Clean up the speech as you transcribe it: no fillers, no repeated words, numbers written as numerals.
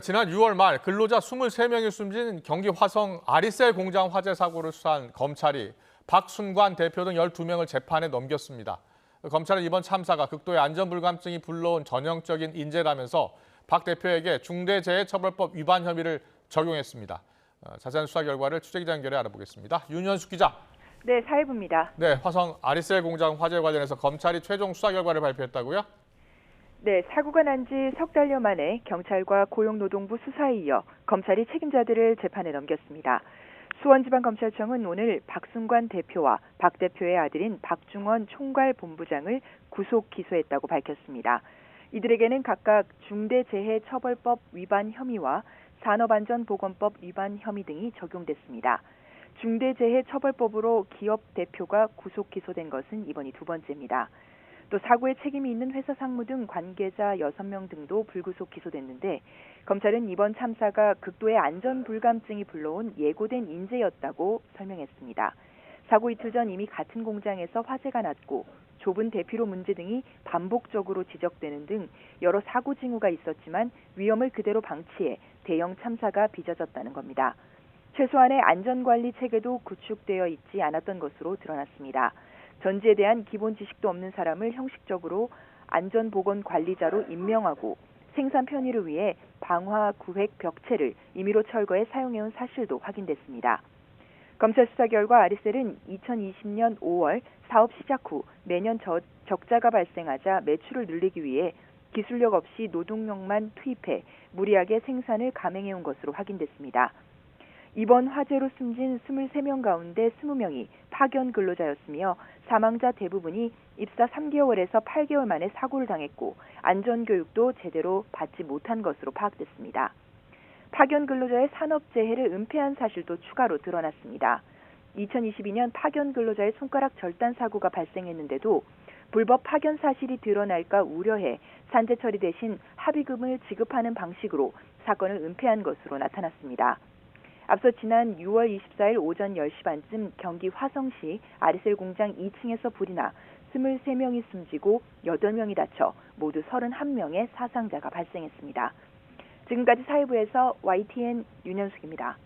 지난 6월 말 근로자 23명이 숨진 경기 화성 아리셀 공장 화재 사고를 수사한 검찰이 박순관 대표 등 12명을 재판에 넘겼습니다. 검찰은 이번 참사가 극도의 안전불감증이 불러온 전형적인 인재라면서 박 대표에게 중대재해처벌법 위반 혐의를 적용했습니다. 자세한 수사 결과를 취재기자 연결해 알아보겠습니다. 윤현숙 기자. 네, 사회부입니다. 네, 화성 아리셀 공장 화재 관련해서 검찰이 최종 수사 결과를 발표했다고요? 네, 사고가 난 지 석 달여 만에 경찰과 고용노동부 수사에 이어 검찰이 책임자들을 재판에 넘겼습니다. 수원지방검찰청은 오늘 박순관 대표와 박 대표의 아들인 박중원 총괄본부장을 구속 기소했다고 밝혔습니다. 이들에게는 각각 중대재해처벌법 위반 혐의와 산업안전보건법 위반 혐의 등이 적용됐습니다. 중대재해처벌법으로 기업 대표가 구속 기소된 것은 이번이 두 번째입니다. 또 사고에 책임이 있는 회사 상무 등 관계자 6명 등도 불구속 기소됐는데 검찰은 이번 참사가 극도의 안전불감증이 불러온 예고된 인재였다고 설명했습니다. 사고 이틀 전 이미 같은 공장에서 화재가 났고 좁은 대피로 문제 등이 반복적으로 지적되는 등 여러 사고 징후가 있었지만 위험을 그대로 방치해 대형 참사가 빚어졌다는 겁니다. 최소한의 안전관리 체계도 구축되어 있지 않았던 것으로 드러났습니다. 전지에 대한 기본 지식도 없는 사람을 형식적으로 안전보건관리자로 임명하고 생산 편의를 위해 방화 구획 벽체를 임의로 철거해 사용해온 사실도 확인됐습니다. 검찰 수사 결과 아리셀은 2020년 5월 사업 시작 후 매년 적자가 발생하자 매출을 늘리기 위해 기술력 없이 노동력만 투입해 무리하게 생산을 감행해온 것으로 확인됐습니다. 이번 화재로 숨진 23명 가운데 20명이 파견 근로자였으며 사망자 대부분이 입사 3개월에서 8개월 만에 사고를 당했고 안전교육도 제대로 받지 못한 것으로 파악됐습니다. 파견 근로자의 산업재해를 은폐한 사실도 추가로 드러났습니다. 2022년 파견 근로자의 손가락 절단 사고가 발생했는데도 불법 파견 사실이 드러날까 우려해 산재 처리 대신 합의금을 지급하는 방식으로 사건을 은폐한 것으로 나타났습니다. 앞서 지난 6월 24일 오전 10시 반쯤 경기 화성시 아리셀 공장 2층에서 불이 나 23명이 숨지고 8명이 다쳐 모두 31명의 사상자가 발생했습니다. 지금까지 사회부에서 YTN 윤현숙입니다.